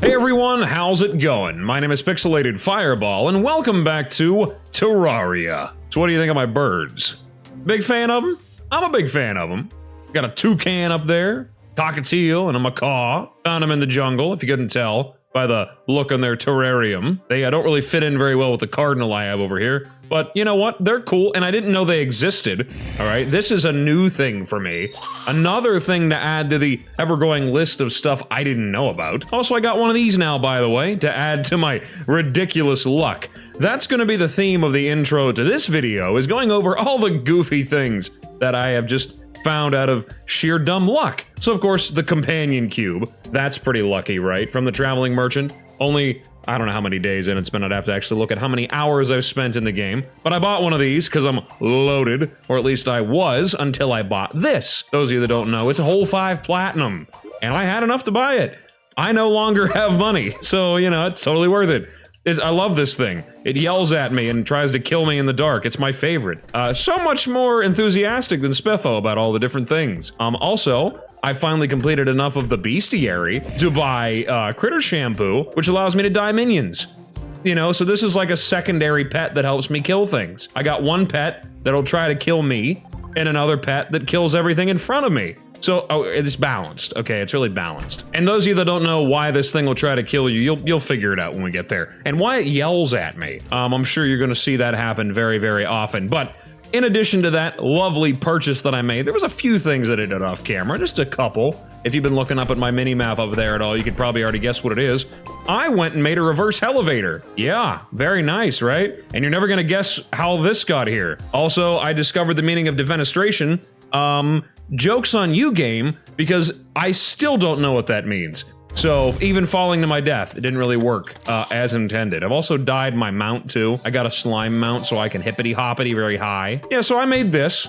Hey everyone, how's it going? My name is Pixelated Fireball, and welcome back to Terraria. So what do you think of my birds? Big fan of them? I'm a big fan of them. Got a toucan up there, cockatiel, and a macaw. Found them in the jungle, if you couldn't tell by the look on their terrarium. They don't really fit in very well with the cardinal I have over here, but you know what? They're cool, and I didn't know they existed, all right? This is a new thing for me. Another thing to add to the ever-growing list of stuff I didn't know about. Also, I got one of these now, by the way, to add to my ridiculous luck. That's gonna be the theme of the intro to this video, is going over all the goofy things that I have just found out of sheer dumb luck. So of course, the companion cube. That's pretty lucky, right? From the traveling merchant. Only, I don't know how many days in it's been. I'd have to actually look at how many hours I've spent in the game. But I bought one of these because I'm loaded, or at least I was until I bought this. Those of you that don't know, it's a whole 5 platinum. And I had enough to buy it. I no longer have money, so you know, it's totally worth it. I love this thing. It yells at me and tries to kill me in the dark. It's my favorite. So much more enthusiastic than Spiffo about all the different things. Also, I finally completed enough of the bestiary to buy critter shampoo, which allows me to dye minions. You know, so this is like a secondary pet that helps me kill things. I got one pet that'll try to kill me, and another pet that kills everything in front of me. So, it's balanced, okay? It's really balanced. And those of you that don't know why this thing will try to kill you, you'll figure it out when we get there. And why it yells at me. I'm sure you're gonna see that happen very, very often. But in addition to that lovely purchase that I made, there was a few things that I did off camera, just a couple. If you've been looking up at my mini-map over there at all, you could probably already guess what it is. I went and made a reverse elevator. Yeah, very nice, right? And you're never gonna guess how this got here. Also, I discovered the meaning of defenestration. Joke's on you, game, because I still don't know what that means. So, even falling to my death, it didn't really work as intended. I've also dyed my mount, too. I got a slime mount so I can hippity-hoppity very high. Yeah, so I made this.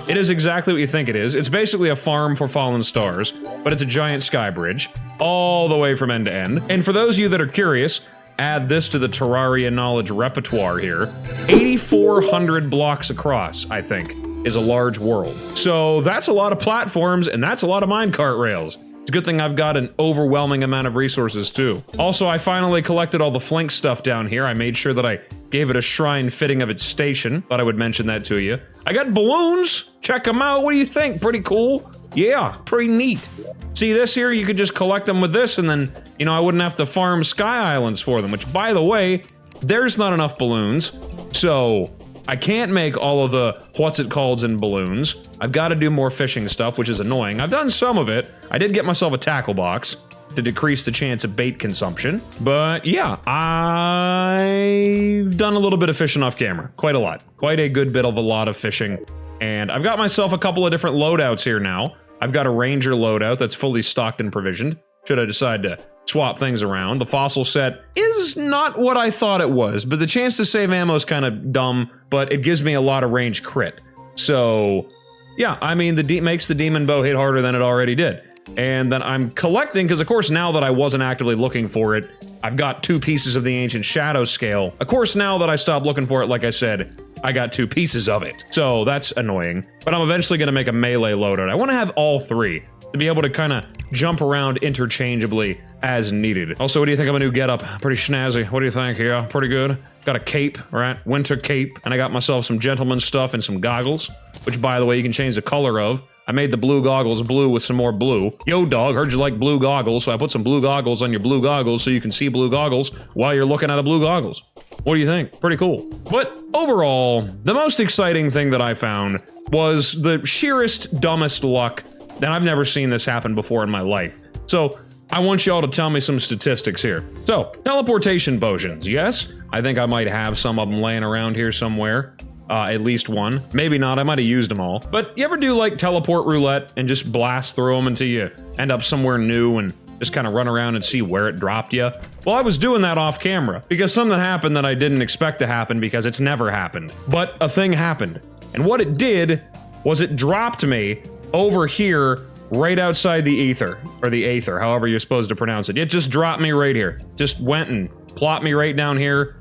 It is exactly what you think it is. It's basically a farm for fallen stars, but it's a giant sky bridge, all the way from end to end. And for those of you that are curious, add this to the Terraria knowledge repertoire here. 8,400 blocks across, I think, is a large world. So that's a lot of platforms, and that's a lot of minecart rails. It's a good thing I've got an overwhelming amount of resources too. Also, I finally collected all the Flink stuff down here. I made sure that I gave it a shrine fitting of its station. Thought I would mention that to you. I got balloons. Check them out. What do you think? Pretty cool? Yeah, pretty neat. See this here? You could just collect them with this, and then, you know, I wouldn't have to farm Sky Islands for them, which, by the way, there's not enough balloons. So I can't make all of the what's-it-calls in balloons. I've got to do more fishing stuff, which is annoying. I've done some of it. I did get myself a tackle box to decrease the chance of bait consumption. But yeah, I've done a little bit of fishing off camera. Quite a lot. Quite a good bit of a lot of fishing. And I've got myself a couple of different loadouts here now. I've got a ranger loadout that's fully stocked and provisioned, should I decide to swap things around. The fossil set is not what I thought it was, but the chance to save ammo is kind of dumb, but it gives me a lot of range crit. So, yeah, I mean, makes the demon bow hit harder than it already did. And then I'm collecting, because of course now that I wasn't actively looking for it, I've got 2 pieces of the ancient shadow scale. Of course, now that I stopped looking for it, like I said, I got 2 pieces of it. So that's annoying. But I'm eventually going to make a melee loadout. I want to have all 3 to be able to kind of jump around interchangeably as needed. Also, what do you think of a new getup? Pretty snazzy. What do you think? Yeah, pretty good. Got a cape, right? Winter cape. And I got myself some gentleman stuff and some goggles, which, by the way, you can change the color of. I made the blue goggles blue with some more blue. Yo, dog, heard you like blue goggles, so I put some blue goggles on your blue goggles so you can see blue goggles while you're looking at a blue goggles. What do you think? Pretty cool. But overall, the most exciting thing that I found was the sheerest, dumbest luck. And I've never seen this happen before in my life. So I want y'all to tell me some statistics here. So, teleportation potions, yes? I think I might have some of them laying around here somewhere. At least one. Maybe not, I might have used them all. But you ever do like teleport roulette and just blast through them until you end up somewhere new and just kind of run around and see where it dropped you? Well, I was doing that off camera because something happened that I didn't expect to happen because it's never happened. But a thing happened. And what it did was it dropped me over here right outside the ether, or the aether, however you're supposed to pronounce it. It just dropped me right here. Just went and plopped me right down here,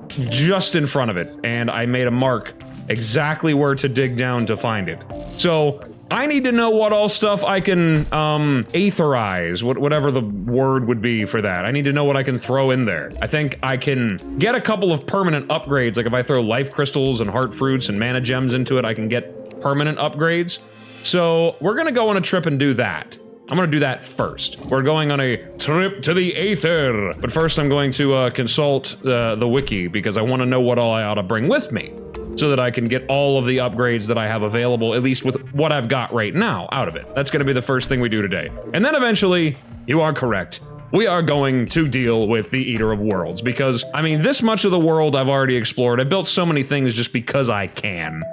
just in front of it. And I made a mark exactly where to dig down to find it. So I need to know what all stuff I can aetherize, whatever the word would be for that. I need to know what I can throw in there. I think I can get a couple of permanent upgrades. Like if I throw life crystals and heart fruits and mana gems into it, I can get permanent upgrades. So we're gonna go on a trip and do that. I'm gonna do that first. We're going on a trip to the aether. But first I'm going to consult the wiki because I want to know what all I ought to bring with me, so that I can get all of the upgrades that I have available, at least with what I've got right now, out of it. That's gonna be the first thing we do today. And then eventually, you are correct, we are going to deal with the Eater of Worlds, because, I mean, this much of the world I've already explored. I built so many things just because I can.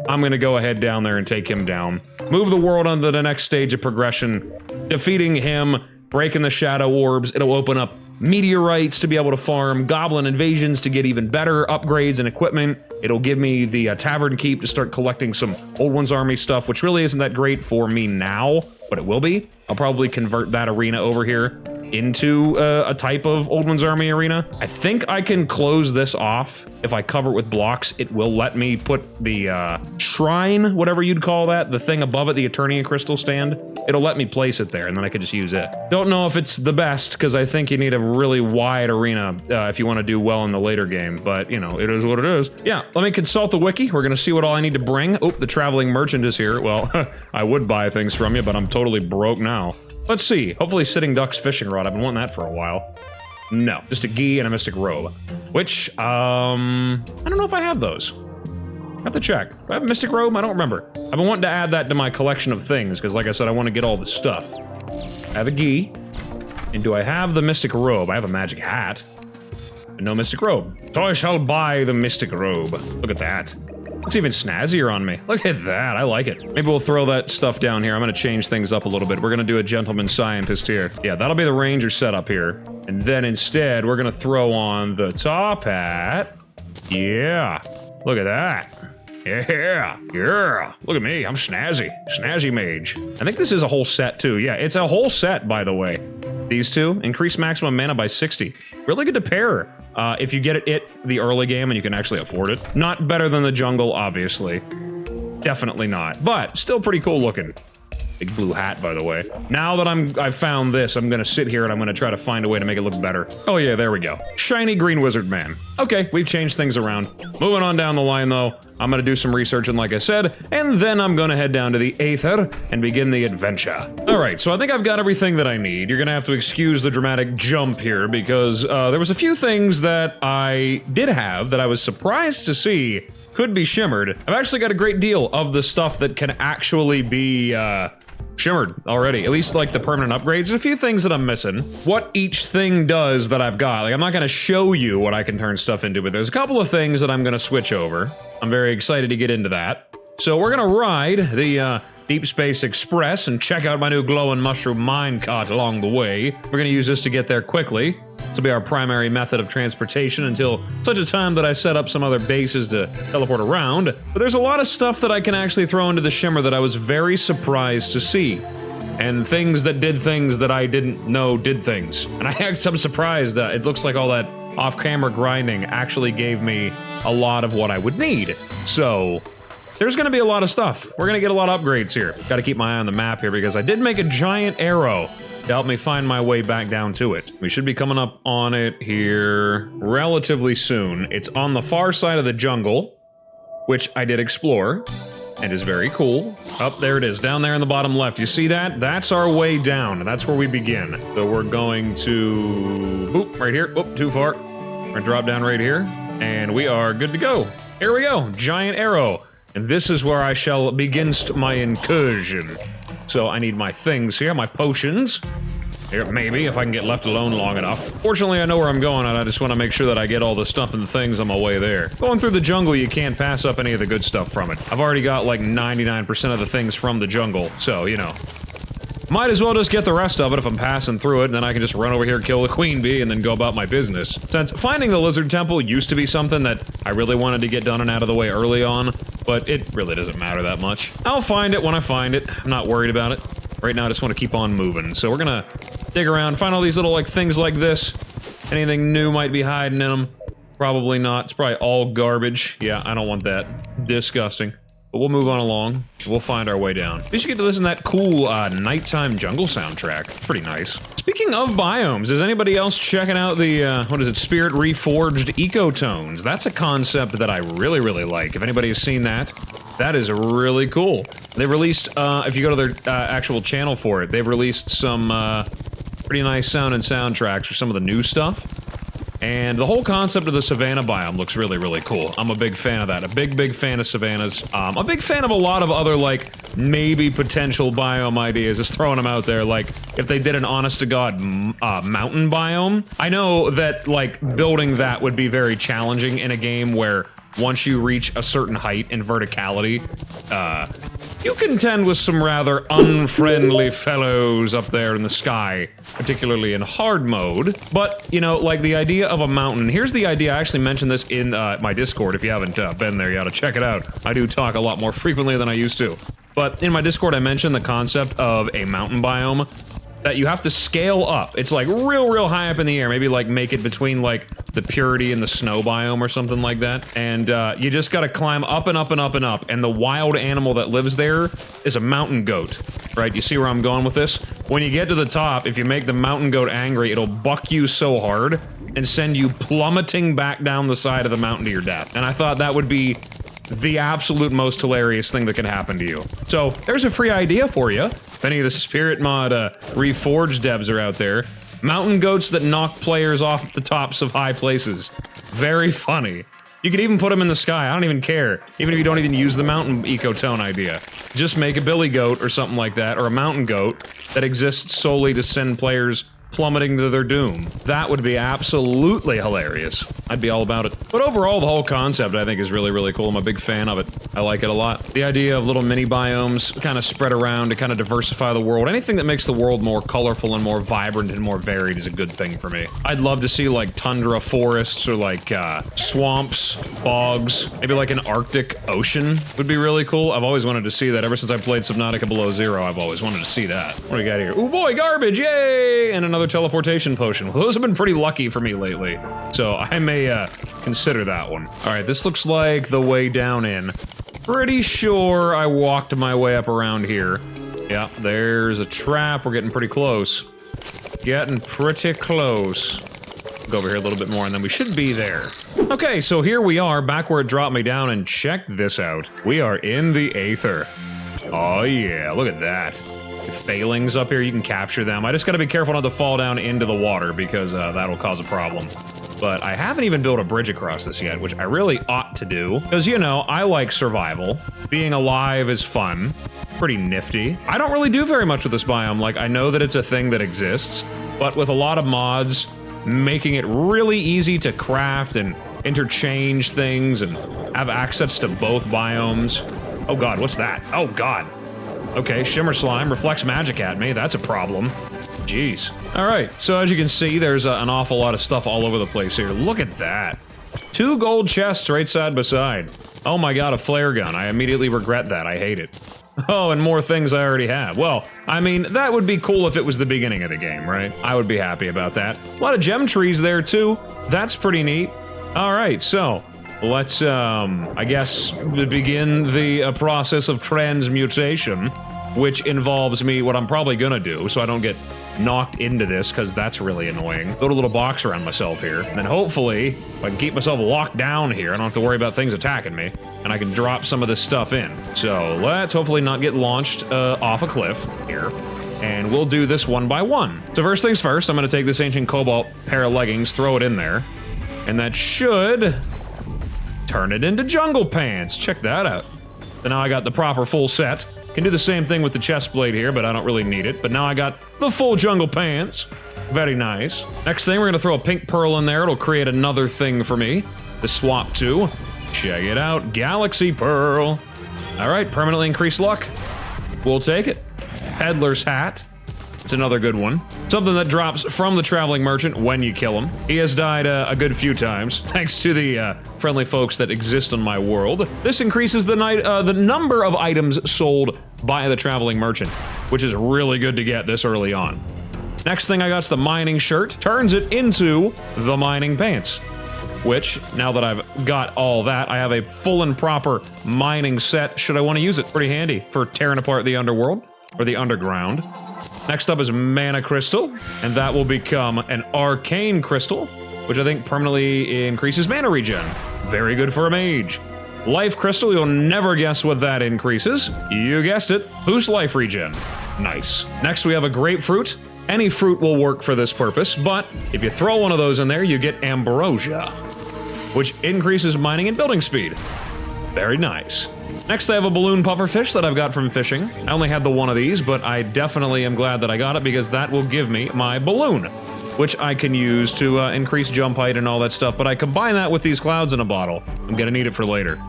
I'm gonna go ahead down there and take him down. Move the world onto the next stage of progression. Defeating him, breaking the shadow orbs, it'll open up meteorites to be able to farm, goblin invasions to get even better upgrades and equipment. It'll give me the tavern keep to start collecting some Old One's Army stuff, which really isn't that great for me now, but it will be. I'll probably convert that arena over here into a type of Old One's Army arena. I think I can close this off. If I cover it with blocks, it will let me put the shrine, whatever you'd call that, the thing above it, the Eternia crystal stand. It'll let me place it there, and then I can just use it. Don't know if it's the best, because I think you need a really wide arena if you want to do well in the later game, but, you know, it is what it is. Yeah, let me consult the wiki. We're gonna see what all I need to bring. Oh, the traveling merchant is here. Well, I would buy things from you, but I'm totally broke now. Let's see. Hopefully Sitting Duck's fishing rod. I've been wanting that for a while. No, just a gi and a mystic robe. Which, I don't know if I have those. I have to check. Do I have a mystic robe? I don't remember. I've been wanting to add that to my collection of things, because like I said, I want to get all the stuff. I have a gi. And do I have the mystic robe? I have a magic hat. But no mystic robe. So I shall buy the mystic robe. Look at that. It's even snazzier on me. Look at that, I like it. Maybe we'll throw that stuff down here. I'm gonna change things up a little bit. We're gonna do a gentleman scientist here. Yeah, that'll be the ranger setup here. And then instead, we're gonna throw on the top hat. Yeah, look at that. Yeah, yeah. Look at me, I'm snazzy. Snazzy mage. I think this is a whole set too. Yeah, it's a whole set, by the way. These two, increase maximum mana by 60. Really good to pair. If you get it the early game and you can actually afford it. Not better than the jungle, obviously. Definitely not, but still pretty cool looking. Big blue hat, by the way. Now that I've found this, I'm gonna sit here and I'm gonna try to find a way to make it look better. Oh yeah, there we go. Shiny green wizard man. Okay, we've changed things around. Moving on down the line though, I'm gonna do some research, and like I said, and then I'm gonna head down to the aether and begin the adventure. All right, so I think I've got everything that I need. You're gonna have to excuse the dramatic jump here, because there was a few things that I did have that I was surprised to see could be shimmered. I've actually got a great deal of the stuff that can actually be shimmered already, at least like the permanent upgrades. There's a few things that I'm missing. What each thing does that I've got, like I'm not gonna show you what I can turn stuff into, but there's a couple of things that I'm gonna switch over. I'm very excited to get into that. So we're gonna ride the Deep Space Express and check out my new glowing mushroom minecart along the way. We're gonna use this to get there quickly. This will be our primary method of transportation until such a time that I set up some other bases to teleport around. But there's a lot of stuff that I can actually throw into the shimmer that I was very surprised to see. And things that did things that I didn't know did things. And I'm surprised that it looks like all that off-camera grinding actually gave me a lot of what I would need. So there's gonna be a lot of stuff. We're gonna get a lot of upgrades here. Gotta keep my eye on the map here because I did make a giant arrow to help me find my way back down to it. We should be coming up on it here relatively soon. It's on the far side of the jungle, which I did explore, and is very cool. Up there it is, down there in the bottom left. You see that? That's our way down, and that's where we begin. So we're going to, boop, right here. Whoop, too far. We're gonna drop down right here, and we are good to go. Here we go, giant arrow. And this is where I shall begin my incursion. So I need my things here, my potions. Here, maybe, if I can get left alone long enough. Fortunately, I know where I'm going, and I just want to make sure that I get all the stuff and the things on my way there. Going through the jungle, you can't pass up any of the good stuff from it. I've already got like 99% of the things from the jungle, so, you know. Might as well just get the rest of it if I'm passing through it, and then I can just run over here, kill the queen bee, and then go about my business. Since finding the lizard temple used to be something that I really wanted to get done and out of the way early on, but it really doesn't matter that much. I'll find it when I find it. I'm not worried about it. Right now, I just want to keep on moving. So we're gonna dig around, find all these little like things like this. Anything new might be hiding in them. Probably not. It's probably all garbage. Yeah, I don't want that. Disgusting. But we'll move on along. We'll find our way down. You should get to listen to that cool nighttime jungle soundtrack. It's pretty nice. Speaking of biomes, is anybody else checking out the, what is it, Spirit Reforged Ecotones? That's a concept that I really, really like. If anybody has seen that, that is really cool. They released, if you go to their actual channel for it, they've released some pretty nice sounding soundtracks for some of the new stuff. And the whole concept of the savanna biome looks really, really cool. I'm a big fan of that. A big, big fan of savannas. A big fan of a lot of other, like, maybe potential biome ideas. Just throwing them out there. Like, if they did an honest-to-God mountain biome. I know that, like, building that would be very challenging in a game where once you reach a certain height and verticality, you contend with some rather unfriendly fellows up there in the sky, particularly in hard mode. But, you know, like the idea of a mountain. Here's the idea. I actually mentioned this in my Discord. If you haven't been there, you ought to check it out. I do talk a lot more frequently than I used to. But in my Discord, I mentioned the concept of a mountain biome that you have to scale up. It's like real high up in the air. Maybe like make it between like the purity and the snow biome or something like that. And you just gotta climb up and up and up and up. And the wild animal that lives there is a mountain goat, right? You see where I'm going with this? When you get to the top, if you make the mountain goat angry, it'll buck you so hard and send you plummeting back down the side of the mountain to your death. And I thought that would be the absolute most hilarious thing that can happen to you. So there's a free idea for you. If any of the Spirit Mod Reforged devs are out there, mountain goats that knock players off the tops of high places. Very funny. You could even put them in the sky. I don't even care. Even if you don't even use the mountain ecotone idea. Just make a billy goat or something like that, or a mountain goat that exists solely to send players plummeting to their doom. That would be absolutely hilarious. I'd be all about it. But overall, the whole concept, I think, is really, really cool. I'm a big fan of it. I like it a lot. The idea of little mini biomes kind of spread around to kind of diversify the world. Anything that makes the world more colorful and more vibrant and more varied is a good thing for me. I'd love to see, like, tundra forests or, like, swamps, bogs, maybe, like, an Arctic ocean would be really cool. I've always wanted to see that. Ever since I played Subnautica Below Zero, I've always wanted to see that. What do we got here? Ooh, boy, garbage! Yay! And another teleportation potion. Well, those have been pretty lucky for me lately, so I may consider that one. All right, this looks like the way down in. Pretty sure I walked my way up around here. Yeah, there's a trap. We're getting pretty close. Getting pretty close. Go over here a little bit more and then we should be there. Okay, so here we are, back where it dropped me down, and check this out. We are in the aether. Oh yeah, look at that. Failings up here, you can capture them. I just gotta be careful not to fall down into the water because that'll cause a problem. But I haven't even built a bridge across this yet, which I really ought to do. Because, you know, I like survival. Being alive is fun. Pretty nifty. I don't really do very much with this biome. Like, I know that it's a thing that exists, but with a lot of mods, making it really easy to craft and interchange things and have access to both biomes. Oh god, what's that? Oh god. Okay, Shimmer Slime reflects magic at me. That's a problem. Jeez. Alright, so as you can see, there's an awful lot of stuff all over the place here. Look at that. 2 gold chests right side by side. Oh my god, a flare gun. I immediately regret that. I hate it. Oh, and more things I already have. Well, I mean, that would be cool if it was the beginning of the game, right? I would be happy about that. A lot of gem trees there, too. That's pretty neat. Alright, so let's, I guess, begin the process of transmutation, which involves me, what I'm probably gonna do, so I don't get knocked into this, because that's really annoying. Build a little box around myself here, and then hopefully, if I can keep myself locked down here, I don't have to worry about things attacking me, and I can drop some of this stuff in. So let's hopefully not get launched off a cliff here, and we'll do this one by one. So first things first, I'm gonna take this ancient cobalt pair of leggings, throw it in there, and that should turn it into jungle pants. Check that out. So now I got the proper full set. Can do the same thing with the chest plate here, but I don't really need it. But now I got the full jungle pants. Very nice. Next thing, we're gonna throw a pink pearl in there. It'll create another thing for me to swap to. Check it out, Galaxy Pearl. All right, permanently increased luck. We'll take it. Peddler's hat. It's another good one. Something that drops from the traveling merchant when you kill him. He has died a good few times, thanks to the friendly folks that exist in my world. This increases the number of items sold by the traveling merchant, which is really good to get this early on. Next thing I got's the mining shirt. Turns it into the mining pants. which, now that I've got all that, I have a full and proper mining set should I want to use it. Pretty handy for tearing apart the underworld, or the underground. Next up is Mana Crystal, and that will become an Arcane Crystal, which I think permanently increases mana regen. Very good for a mage. Life Crystal, you'll never guess what that increases. You guessed it, boost life regen. Nice. Next we have a Grapefruit. Any fruit will work for this purpose, but if you throw one of those in there, you get Ambrosia, which increases mining and building speed. Very nice. Next, I have a balloon pufferfish that I've got from fishing. I only had the one of these, but I definitely am glad that I got it because that will give me my balloon, which I can use to increase jump height and all that stuff, but I combine that with these clouds in a bottle. I'm gonna need it for later.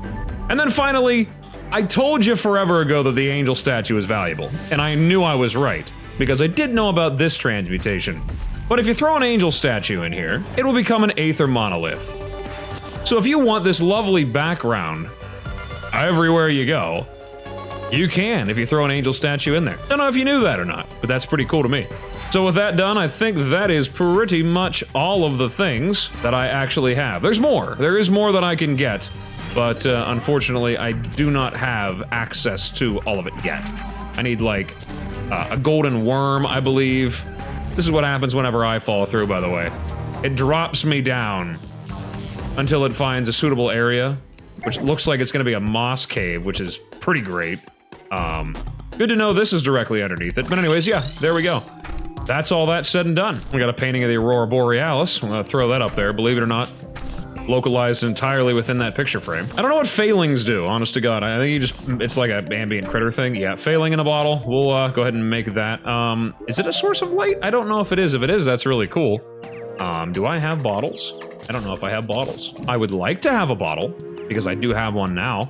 And then finally, I told you forever ago that the angel statue is valuable, and I knew I was right, because I did know about this transmutation. But if you throw an angel statue in here, it will become an aether monolith. So if you want this lovely background everywhere you go, you can if you throw an angel statue in there. Don't know if you knew that or not, but that's pretty cool to me. So with that done, I think that is pretty much all of the things that I actually have. There's more. There is more that I can get, but unfortunately, I do not have access to all of it yet. I need, like, a golden worm, I believe. This is what happens whenever I fall through, by the way. It drops me down until it finds a suitable area, which looks like it's going to be a moss cave, which is pretty great. Good to know this is directly underneath it. But anyways, yeah, there we go. That's all that said and done. We got a painting of the Aurora Borealis. I'm going to throw that up there, believe it or not. Localized entirely within that picture frame. I don't know what failings do, honest to God. I think you just, it's like an ambient critter thing. Yeah, failing in a bottle. We'll go ahead and make that. Is it a source of light? I don't know if it is. If it is, that's really cool. Do I have bottles? I don't know if I have bottles. I would like to have a bottle, because I do have one now.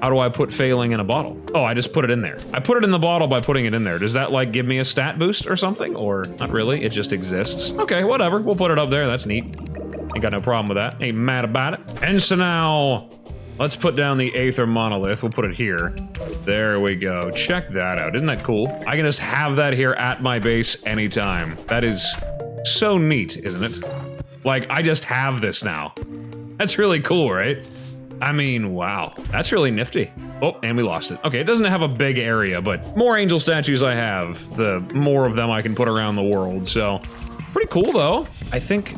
How do I put failing in a bottle? Oh, I just put it in there. I put it in the bottle by putting it in there. Does that, like, give me a stat boost or something? Or not really, it just exists. Okay, whatever, we'll put it up there, that's neat. Ain't got no problem with that, ain't mad about it. And so now, let's put down the aether monolith, we'll put it here. There we go, check that out, isn't that cool? I can just have that here at my base anytime. That is so neat, isn't it? Like, I just have this now. That's really cool, right? I mean, wow, that's really nifty. Oh, and we lost it. Okay, it doesn't have a big area, but more angel statues I have, the more of them I can put around the world, so. Pretty cool, though. I think,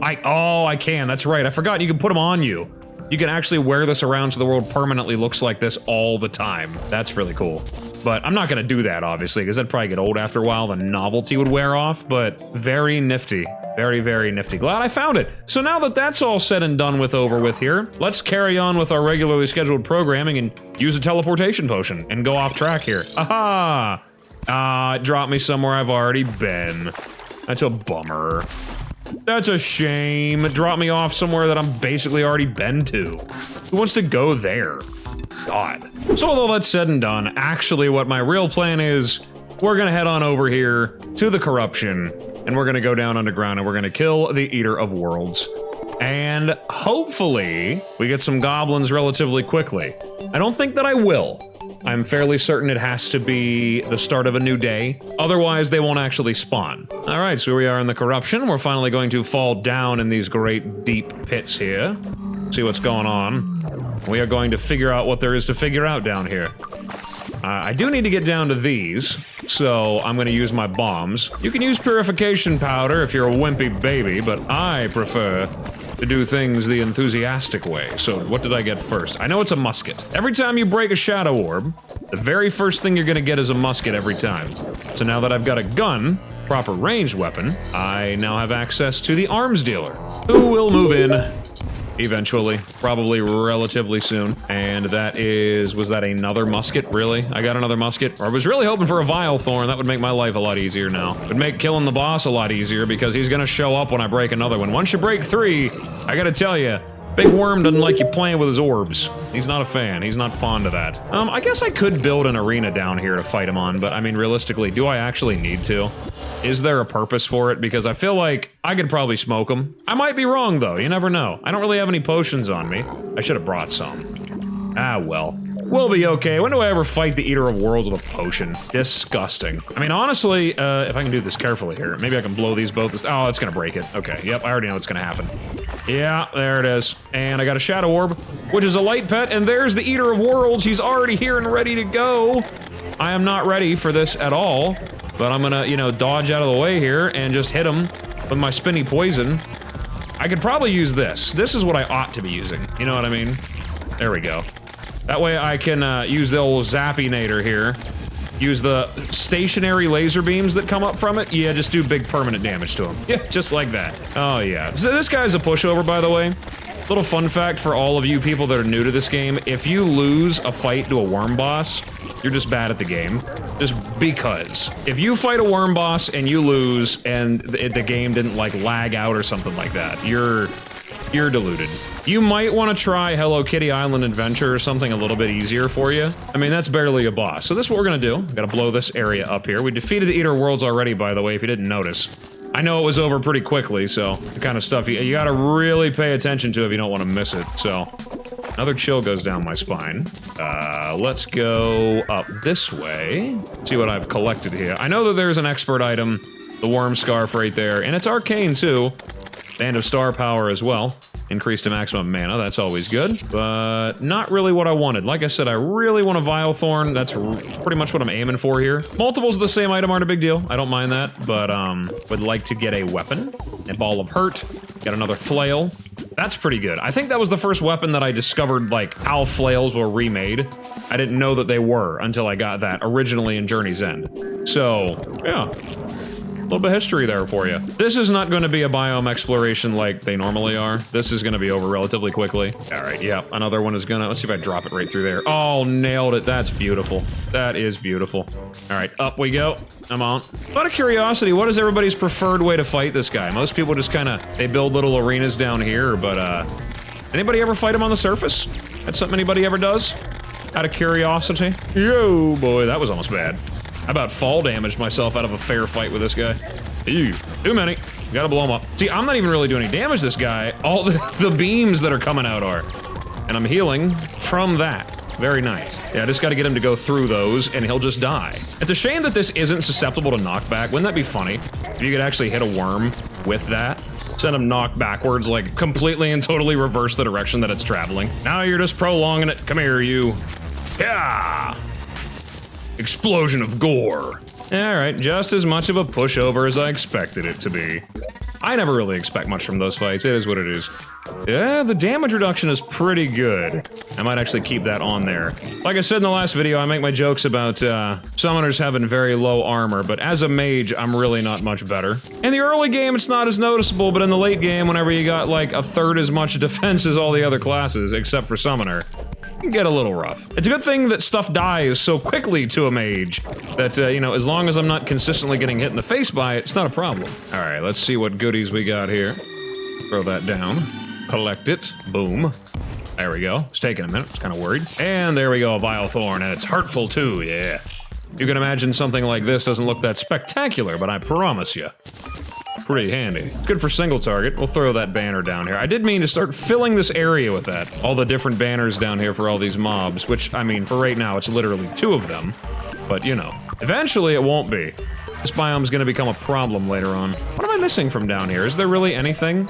I can, that's right. I forgot you can put them on you. You can actually wear this around so the world permanently looks like this all the time. That's really cool. But I'm not gonna do that, obviously, because that'd probably get old after a while. The novelty would wear off, but very nifty. Very, very nifty. Glad I found it. So now that that's all said and done with over with here, let's carry on with our regularly scheduled programming and use a teleportation potion and go off track here. Aha! It dropped me somewhere I've already been. That's a bummer. That's a shame. It dropped me off somewhere that I'm basically already been to. Who wants to go there? God. So with all that said and done, actually what my real plan is, we're gonna head on over here to the corruption, and we're gonna go down underground and we're gonna kill the Eater of Worlds. And hopefully, we get some goblins relatively quickly. I don't think that I will. I'm fairly certain it has to be the start of a new day. Otherwise, they won't actually spawn. All right, so here we are in the corruption. We're finally going to fall down in these great deep pits here. See what's going on. We are going to figure out what there is to figure out down here. I do need to get down to these, so I'm going to use my bombs. You can use purification powder if you're a wimpy baby, but I prefer to do things the enthusiastic way. So what did I get first? I know it's a musket. Every time you break a shadow orb, the very first thing you're going to get is a musket every time. So now that I've got a gun, proper ranged weapon, I now have access to the arms dealer, who will move in eventually, probably relatively soon. And that is, was that another musket? Really? I got another musket? Or I was really hoping for a Vile Thorn. That would make my life a lot easier now. Would make killing the boss a lot easier because he's gonna show up when I break another one. Once you break 3, I gotta tell you, Big Worm doesn't like you playing with his orbs. He's not a fan. He's not fond of that. I guess I could build an arena down here to fight him on, but I mean, realistically, do I actually need to? Is there a purpose for it? Because I feel like I could probably smoke him. I might be wrong, though. You never know. I don't really have any potions on me. I should have brought some. Ah, well. We'll be okay. When do I ever fight the Eater of Worlds with a potion? Disgusting. I mean, honestly, if I can do this carefully here, maybe I can blow these both. Oh, it's gonna break it. Okay, yep, I already know what's gonna happen. Yeah, there it is. And I got a Shadow Orb, which is a light pet, and there's the Eater of Worlds. He's already here and ready to go. I am not ready for this at all, but I'm gonna, you know, dodge out of the way here and just hit him with my spinny poison. I could probably use this. This is what I ought to be using. You know what I mean? There we go. That way I can use the old Zappinator here. Use the stationary laser beams that come up from it. Yeah, just do big permanent damage to him. Yeah, just like that. Oh yeah. So this guy's a pushover, by the way. Little fun fact for all of you people that are new to this game. If you lose a fight to a worm boss, you're just bad at the game. Just because. If you fight a worm boss and you lose and the game didn't like lag out or something like that, you're deluded. You might want to try Hello Kitty Island Adventure or something a little bit easier for you. I mean, that's barely a boss. So this is what we're gonna do. Gotta blow this area up here. We defeated the Eater of Worlds already, by the way, if you didn't notice. I know it was over pretty quickly, so the kind of stuff you gotta really pay attention to if you don't want to miss it. So another chill goes down my spine. Let's go up this way. See what I've collected here. I know that there's an expert item, the Worm Scarf right there, and it's arcane too. Band of Star Power as well. Increase to maximum mana, that's always good, but not really what I wanted. Like I said, I really want a Vile Thorn. That's pretty much what I'm aiming for here. Multiples of the same item aren't a big deal. I don't mind that, but would like to get a weapon, a Ball of Hurt, get another Flail. That's pretty good. I think that was the first weapon that I discovered, like, how flails were remade. I didn't know that they were until I got that originally in Journey's End. So, yeah. A little bit of history there for you. This is not going to be a biome exploration like they normally are. This is going to be over relatively quickly. All right, yeah, another one is gonna... Let's see if I drop it right through there. Oh, nailed it. That's beautiful. That is beautiful. All right, up we go. Come on. Out of curiosity, what is everybody's preferred way to fight this guy? Most people just kind of... They build little arenas down here, but, anybody ever fight him on the surface? That's something anybody ever does? Out of curiosity? Yo, boy, that was almost bad. I about fall damaged myself out of a fair fight with this guy. Ew, too many. Gotta blow him up. See, I'm not even really doing any damage to this guy. All the beams that are coming out are. And I'm healing from that. Very nice. Yeah, I just gotta get him to go through those, and he'll just die. It's a shame that this isn't susceptible to knockback. Wouldn't that be funny? If you could actually hit a worm with that. Send him knocked backwards, like, completely and totally reverse the direction that it's traveling. Now you're just prolonging it. Come here, you. Yeah! Explosion of gore. Alright, just as much of a pushover as I expected it to be. I never really expect much from those fights, it is what it is. Yeah, the damage reduction is pretty good. I might actually keep that on there. Like I said in the last video, I make my jokes about summoners having very low armor, but as a mage, I'm really not much better. In the early game, it's not as noticeable, but in the late game, whenever you got like a third as much defense as all the other classes, except for summoner, it can get a little rough. It's a good thing that stuff dies so quickly to a mage that, you know, as long as I'm not consistently getting hit in the face by it, it's not a problem. All right, let's see what goodies we got here. Throw that down. Collect it. Boom. There we go. It's taking a minute. I was kind of worried. And there we go, a Vile Thorn, and it's hurtful too, yeah. You can imagine something like this doesn't look that spectacular, but I promise you, pretty handy. Good for single target. We'll throw that banner down here. I did mean to start filling this area with that. All the different banners down here for all these mobs, which, I mean, for right now, it's literally 2 of them. But, you know, eventually it won't be. This biome's gonna become a problem later on. What am I missing from down here? Is there really anything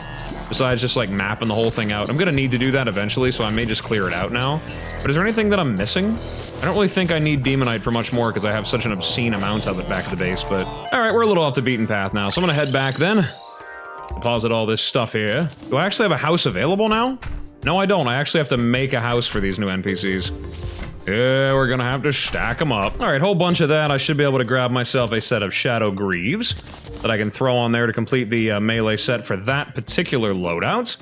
besides just, like, mapping the whole thing out? I'm gonna need to do that eventually, so I may just clear it out now. But is there anything that I'm missing? I don't really think I need Demonite for much more because I have such an obscene amount of it back at the base, but... Alright, we're a little off the beaten path now, so I'm gonna head back then. Deposit all this stuff here. Do I actually have a house available now? No, I don't. I actually have to make a house for these new NPCs. Yeah, we're gonna have to stack them up. Alright, whole bunch of that. I should be able to grab myself a set of Shadow Greaves that I can throw on there to complete the melee set for that particular loadout.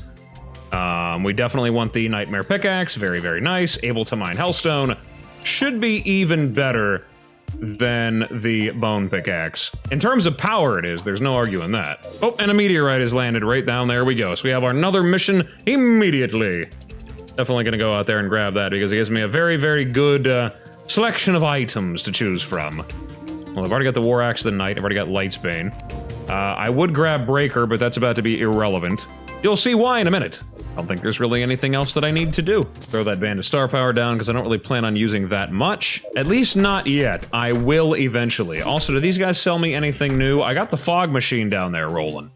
We definitely want the Nightmare Pickaxe. Very, very nice. Able to mine Hellstone. Should be even better than the Bone Pickaxe. In terms of power it is, there's no arguing that. Oh, and a Meteorite has landed right down there we go. So we have another mission immediately. Definitely gonna go out there and grab that because it gives me a very, very good selection of items to choose from. Well, I've already got the War Axe of the Night. I've already got Lightsbane. I would grab Breaker, but that's about to be irrelevant. You'll see why in a minute. I don't think there's really anything else that I need to do. Throw that band of star power down because I don't really plan on using that much. At least not yet. I will eventually. Also, do these guys sell me anything new? I got the fog machine down there rolling.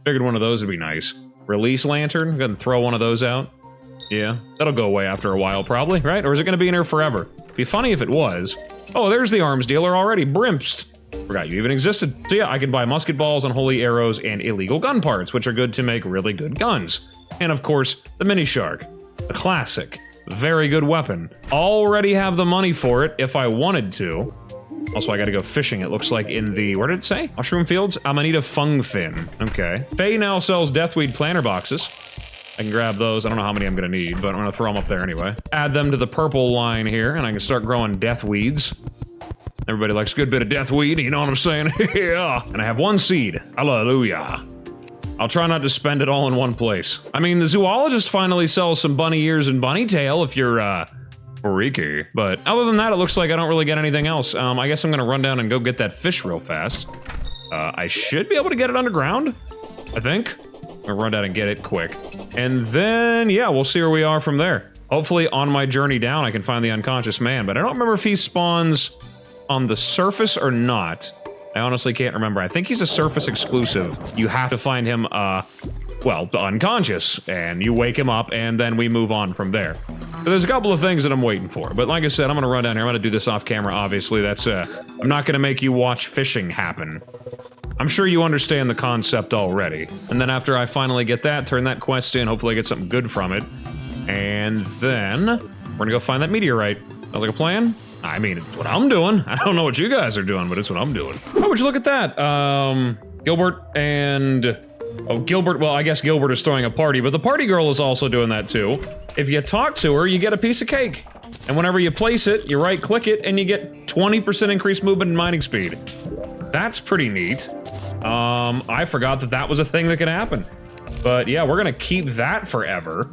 Figured one of those would be nice. Release lantern. I'm gonna throw one of those out. Yeah, that'll go away after a while probably, right? Or is it gonna be in here forever? Be funny if it was. Oh, there's the arms dealer already. Brimpst. Forgot you even existed. So yeah, I can buy musket balls, unholy arrows, and illegal gun parts, which are good to make really good guns. And of course, the mini shark. The classic. Very good weapon. Already have the money for it if I wanted to. Also, I gotta go fishing, it looks like, in the... Where did it say? Mushroom fields? Amanita fungfin. Okay. Faye now sells deathweed planter boxes. I can grab those. I don't know how many I'm gonna need, but I'm gonna throw them up there anyway. Add them to the purple line here, and I can start growing deathweeds. Everybody likes a good bit of deathweed, you know what I'm saying? Yeah. And I have one seed. Hallelujah. I'll try not to spend it all in one place. I mean, the zoologist finally sells some bunny ears and bunny tail if you're, freaky. But other than that, it looks like I don't really get anything else. I guess I'm gonna run down and go get that fish real fast. I should be able to get it underground, I think. I'm gonna run down and get it quick. And then, yeah, we'll see where we are from there. Hopefully, on my journey down, I can find the unconscious man, but I don't remember if he spawns on the surface or not. I honestly can't remember. I think he's a surface exclusive. You have to find him, well, unconscious, and you wake him up, and then we move on from there. So there's a couple of things that I'm waiting for, but like I said, I'm gonna run down here. I'm gonna do this off camera, obviously. That's, I'm not gonna make you watch fishing happen. I'm sure you understand the concept already. And then after I finally get that, turn that quest in, hopefully I get something good from it. And then, we're gonna go find that meteorite. Sounds like a plan? I mean, it's what I'm doing. I don't know what you guys are doing, but it's what I'm doing. Oh, would you look at that? Gilbert and... Oh, Gilbert, well, I guess Gilbert is throwing a party, but the party girl is also doing that too. If you talk to her, you get a piece of cake. And whenever you place it, you right-click it, and you get 20% increased movement and mining speed. That's pretty neat. I forgot that that was a thing that could happen. But yeah, we're gonna keep that forever.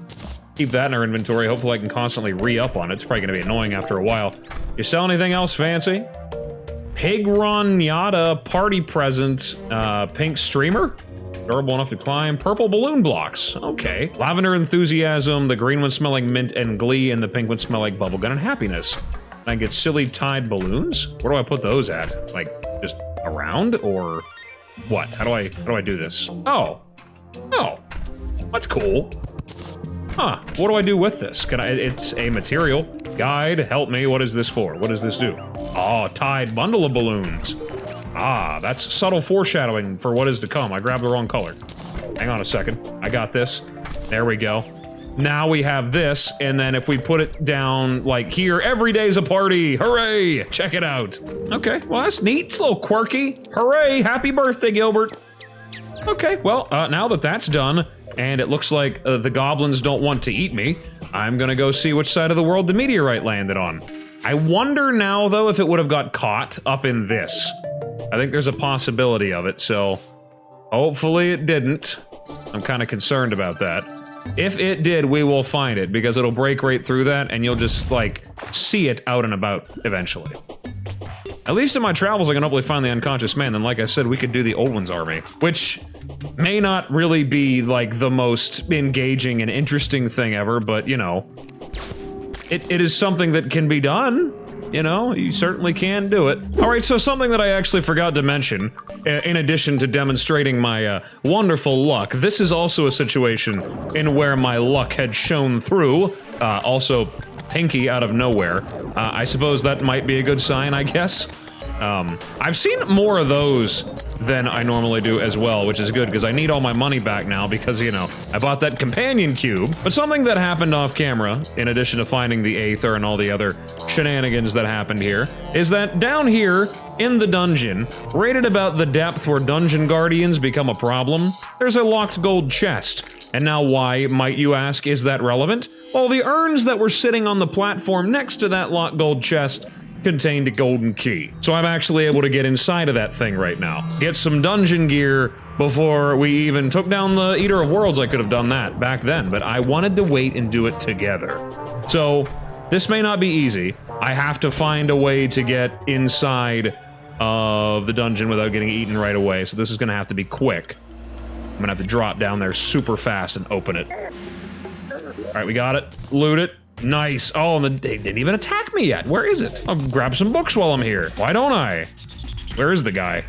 Keep that in our inventory. Hopefully I can constantly re-up on it. It's probably gonna be annoying after a while. You sell anything else fancy? Pigronata party present, pink streamer? Durable enough to climb. Purple balloon blocks. Okay. Lavender enthusiasm, the green one smell like mint and glee, and the pink one smell like bubblegum and happiness. And I get silly tied balloons? Where do I put those at? Like, just around, or what? How do I do this? Oh. Oh. That's cool. Huh. What do I do with this? Can I, it's a material. Guide, help me. What is this for? What does this do? Oh, tied bundle of balloons. Ah, that's subtle foreshadowing for what is to come. I grabbed the wrong color. Hang on a second. I got this. There we go. Now we have this, and then if we put it down, like here, every day's a party. Hooray! Check it out. Okay, well, that's neat. It's a little quirky. Hooray! Happy birthday, Gilbert. Okay, well, now that that's done, and it looks like the goblins don't want to eat me, I'm gonna go see which side of the world the meteorite landed on. I wonder now, though, if it would have got caught up in this. I think there's a possibility of it, so hopefully it didn't. I'm kind of concerned about that. If it did, we will find it, because it'll break right through that, and you'll just, like, see it out and about eventually. At least in my travels, I can hopefully find the unconscious man, and like I said, we could do the Old One's army, which may not really be, like, the most engaging and interesting thing ever, but, you know, it is something that can be done. You know, you certainly can do it. All right, so something that I actually forgot to mention, in addition to demonstrating my wonderful luck, this is also a situation in where my luck had shown through, also pinky out of nowhere. I suppose that might be a good sign, I guess. I've seen more of those than I normally do as well, which is good, because I need all my money back now because, you know, I bought that companion cube. But something that happened off camera, in addition to finding the aether and all the other shenanigans that happened here, is that down here in the dungeon, right at about the depth where dungeon guardians become a problem, there's a locked gold chest. And now why, might you ask, is that relevant? Well, the urns that were sitting on the platform next to that locked gold chest contained a golden key. So I'm actually able to get inside of that thing right now. Get some dungeon gear before we even took down the Eater of Worlds. I could have done that back then, but I wanted to wait and do it together. So this may not be easy. I have to find a way to get inside of the dungeon without getting eaten right away, so this is gonna have to be quick. I'm gonna have to drop down there super fast and open it. there. All right, we got it. Loot it. Nice. Oh, and they didn't even attack me yet. Where is it? I'll grab some books while I'm here. Why don't I? Where is the guy?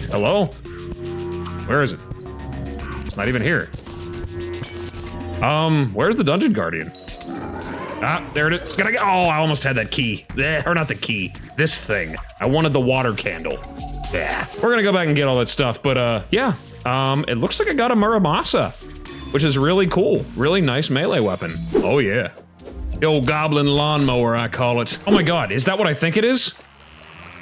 Hello? Where is it? It's not even here. Where's the dungeon guardian? Ah, there it is. Oh, I almost had that key. Or not the key. This thing. I wanted the water candle. Yeah. We're gonna go back and get all that stuff, but yeah. It looks like I got a Muramasa, which is really cool. Really nice melee weapon. Oh yeah. The old goblin lawnmower, I call it. Oh my god, is that what I think it is?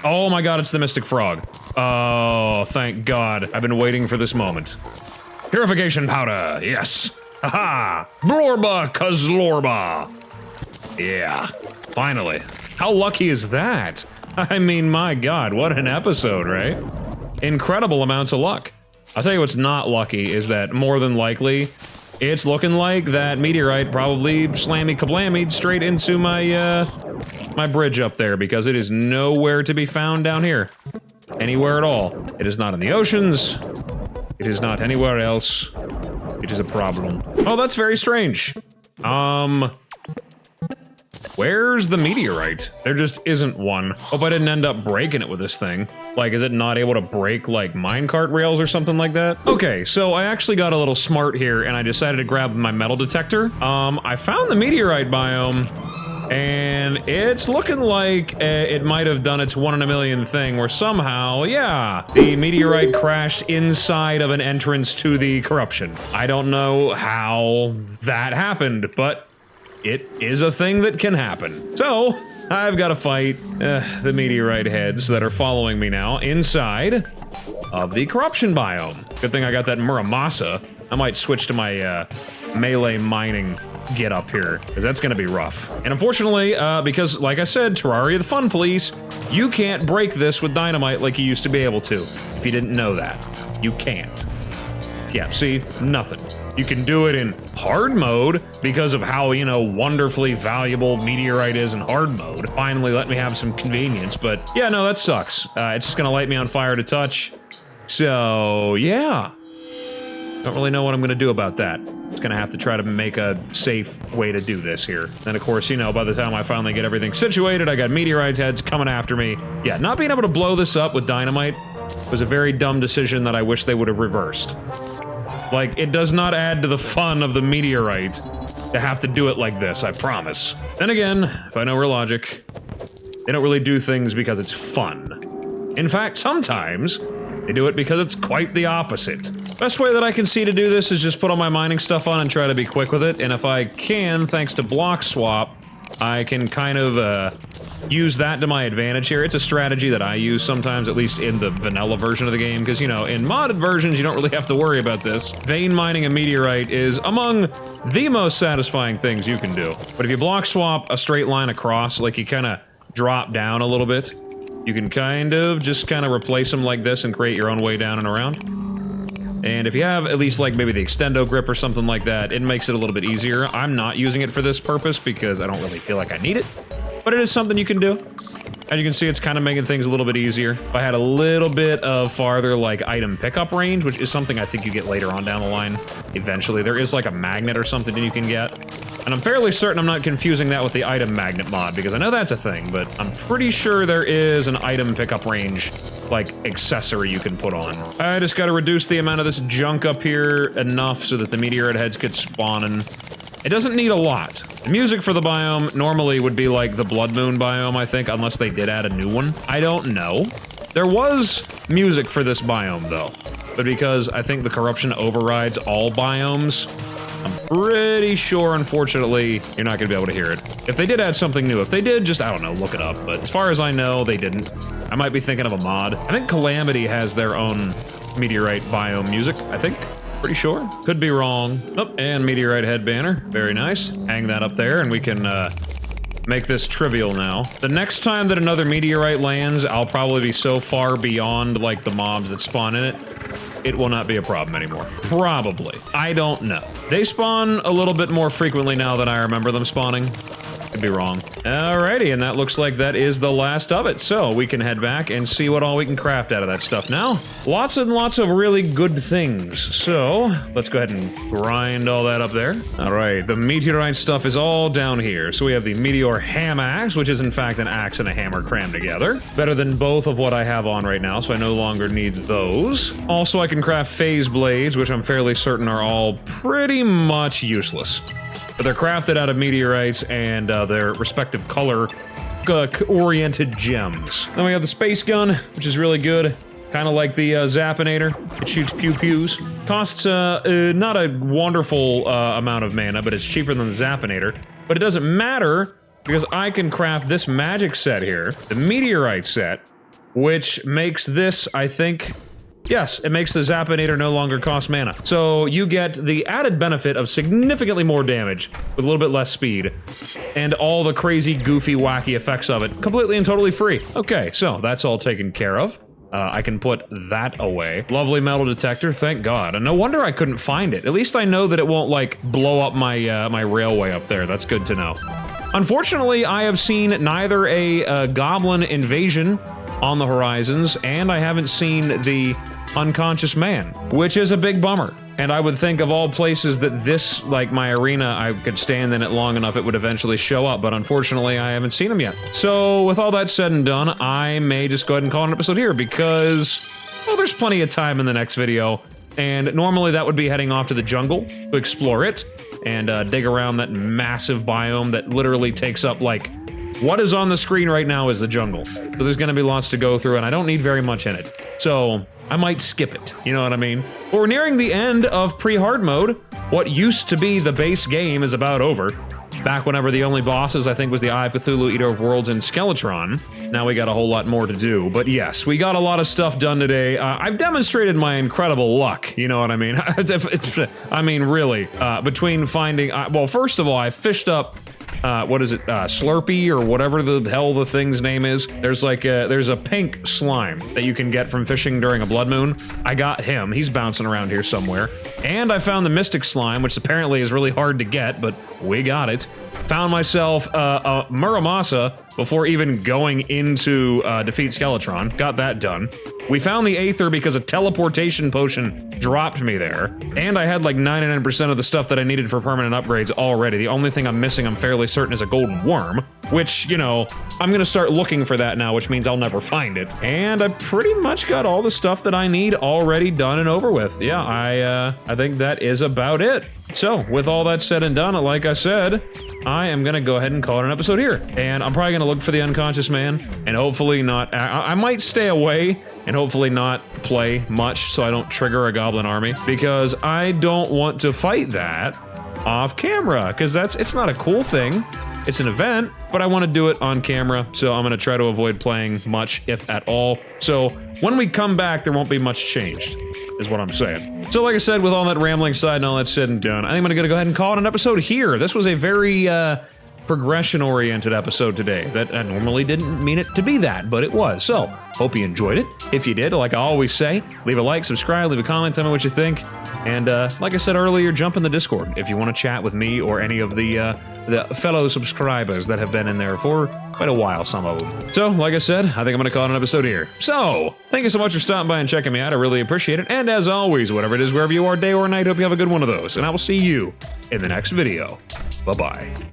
Oh my god, it's the Mystic Frog. Oh, thank god. I've been waiting for this moment. Purification powder, yes. Haha! Blorba Kozlorba! Yeah, finally. How lucky is that? I mean, my god, what an episode, right? Incredible amounts of luck. I'll tell you what's not lucky is that more than likely, it's looking like that meteorite probably slammy kablammied straight into my, my bridge up there because it is nowhere to be found down here. Anywhere at all. It is not in the oceans. It is not anywhere else. It is a problem. Oh, that's very strange. Where's the meteorite? There just isn't one. Hope I didn't end up breaking it with this thing. Like, is it not able to break, like, minecart rails or something like that? Okay, so I actually got a little smart here, and I decided to grab my metal detector. I found the meteorite biome, and it's looking like it might have done its 1 in a million thing, where somehow, yeah, the meteorite crashed inside of an entrance to the corruption. I don't know how that happened, but it is a thing that can happen. So, I've got to fight the meteorite heads that are following me now inside of the corruption biome. Good thing I got that Muramasa. I might switch to my melee mining get up here, because that's going to be rough. And unfortunately, because, like I said, Terraria the Fun Police, you can't break this with dynamite like you used to be able to. If you didn't know that, you can't. Yeah, see? Nothing. You can do it in hard mode because of how, you know, wonderfully valuable meteorite is in hard mode. Finally let me have some convenience, but yeah, no, that sucks. It's just gonna light me on fire to touch. So, yeah. Don't really know what I'm gonna do about that. Just gonna have to try to make a safe way to do this here. And of course, you know, by the time I finally get everything situated, I got meteorite heads coming after me. Yeah, not being able to blow this up with dynamite was a very dumb decision that I wish they would have reversed. Like, it does not add to the fun of the meteorite to have to do it like this, I promise. Then again, if I know real logic, they don't really do things because it's fun. In fact, sometimes they do it because it's quite the opposite. Best way that I can see to do this is just put all my mining stuff on and try to be quick with it, and if I can, thanks to block swap, I can kind of, use that to my advantage here. It's a strategy that I use sometimes, at least in the vanilla version of the game, because, you know, in modded versions, you don't really have to worry about this. Vein mining a meteorite is among the most satisfying things you can do. But if you block swap a straight line across, like you kind of drop down a little bit, you can kind of just replace them like this and create your own way down and around. And if you have at least like maybe the extendo grip or something like that, it makes it a little bit easier. I'm not using it for this purpose because I don't really feel like I need it. But it is something you can do. As you can see, it's kind of making things a little bit easier. If I had a little bit of farther, like, item pickup range, which is something I think you get later on down the line, eventually, there is, like, a magnet or something that you can get. And I'm fairly certain I'm not confusing that with the item magnet mod, because I know that's a thing, but I'm pretty sure there is an item pickup range, like, accessory you can put on. I just gotta reduce the amount of this junk up here enough so that the meteorite heads could spawn in. It doesn't need a lot. The music for the biome normally would be like the Blood Moon biome, I think, unless they did add a new one. I don't know. There was music for this biome, though. But because I think the corruption overrides all biomes, I'm pretty sure, unfortunately, you're not gonna be able to hear it. If they did add something new, if they did, just, I don't know, look it up. But as far as I know, they didn't. I might be thinking of a mod. I think Calamity has their own meteorite biome music, I think. Pretty sure. Could be wrong. Oh, and meteorite head banner. Very nice. Hang that up there and we can make this trivial now. The next time that another meteorite lands, I'll probably be so far beyond like the mobs that spawn in it, it will not be a problem anymore. Probably. I don't know. They spawn a little bit more frequently now than I remember them spawning. Could be wrong. Alrighty, and that looks like that is the last of it. So we can head back and see what all we can craft out of that stuff now. Lots and lots of really good things. So let's go ahead and grind all that up there. All right, the meteorite stuff is all down here. So we have the meteor ham axe, which is in fact an axe and a hammer crammed together. Better than both of what I have on right now, so I no longer need those. Also, I can craft phase blades, which I'm fairly certain are all pretty much useless. But they're crafted out of meteorites and their respective color-oriented gems. Then we have the space gun, which is really good. Kind of like the Zappinator. It shoots pew-pews. Costs not a wonderful amount of mana, but it's cheaper than the Zappinator. But it doesn't matter, because I can craft this magic set here, the Meteorite set, which makes this, I think... Yes, it makes the Zappinator no longer cost mana. So you get the added benefit of significantly more damage with a little bit less speed, and all the crazy, goofy, wacky effects of it completely and totally free. Okay, so that's all taken care of. I can put that away. Lovely metal detector, thank God. And no wonder I couldn't find it. At least I know that it won't, like, blow up my, my railway up there. That's good to know. Unfortunately, I have seen neither a goblin invasion on the horizons, and I haven't seen the unconscious man, which is a big bummer. And I would think of all places that this, like my arena, I could stand in it long enough it would eventually show up, but unfortunately I haven't seen him yet. So with all that said and done, I may just go ahead and call an episode here because, well, there's plenty of time in the next video, and normally that would be heading off to the jungle to explore it and dig around that massive biome that literally takes up, like, what is on the screen right now is the jungle. So there's gonna be lots to go through, and I don't need very much in it. So I might skip it, you know what I mean? But we're nearing the end of pre-hard mode. What used to be the base game is about over. Back whenever the only bosses, I think, was the Eye of Cthulhu, Eater of Worlds, and Skeletron. Now we got a whole lot more to do. But yes, we got a lot of stuff done today. I've demonstrated my incredible luck, you know what I mean? I mean, really, between finding... well, first of all, I fished up... what is it, Slurpee or whatever the hell the thing's name is. There's like there's a pink slime that you can get from fishing during a blood moon. I got him, he's bouncing around here somewhere. And I found the mystic slime, which apparently is really hard to get, but we got it. Found myself a Muramasa before even going into defeat Skeletron. Got that done. We found the aether because a teleportation potion dropped me there. And I had like 99% of the stuff that I needed for permanent upgrades already. The only thing I'm missing, I'm fairly certain, is a golden worm, which, you know, I'm gonna start looking for that now, which means I'll never find it. And I pretty much got all the stuff that I need already done and over with. Yeah, I think that is about it. So, with all that said and done, like I said, I am gonna go ahead and call it an episode here. And I'm probably gonna look for the unconscious man, and hopefully not... I might stay away and hopefully not play much so I don't trigger a goblin army, because I don't want to fight that off camera, because it's not a cool thing. It's an event, but I want to do it on camera, so I'm going to try to avoid playing much, if at all. So when we come back, there won't be much changed, is what I'm saying. So like I said, with all that rambling side and all that said and done, I think I'm going to go ahead and call it an episode here. This was a very progression-oriented episode today. That I normally didn't mean it to be that, but it was. So, hope you enjoyed it. If you did, like I always say, leave a like, subscribe, leave a comment, tell me what you think. And like I said earlier, jump in the Discord if you want to chat with me or any of the fellow subscribers that have been in there for quite a while, some of them. So, like I said, I think I'm going to call it an episode here. So, thank you so much for stopping by and checking me out. I really appreciate it. And as always, whatever it is, wherever you are, day or night, hope you have a good one of those. And I will see you in the next video. Bye-bye.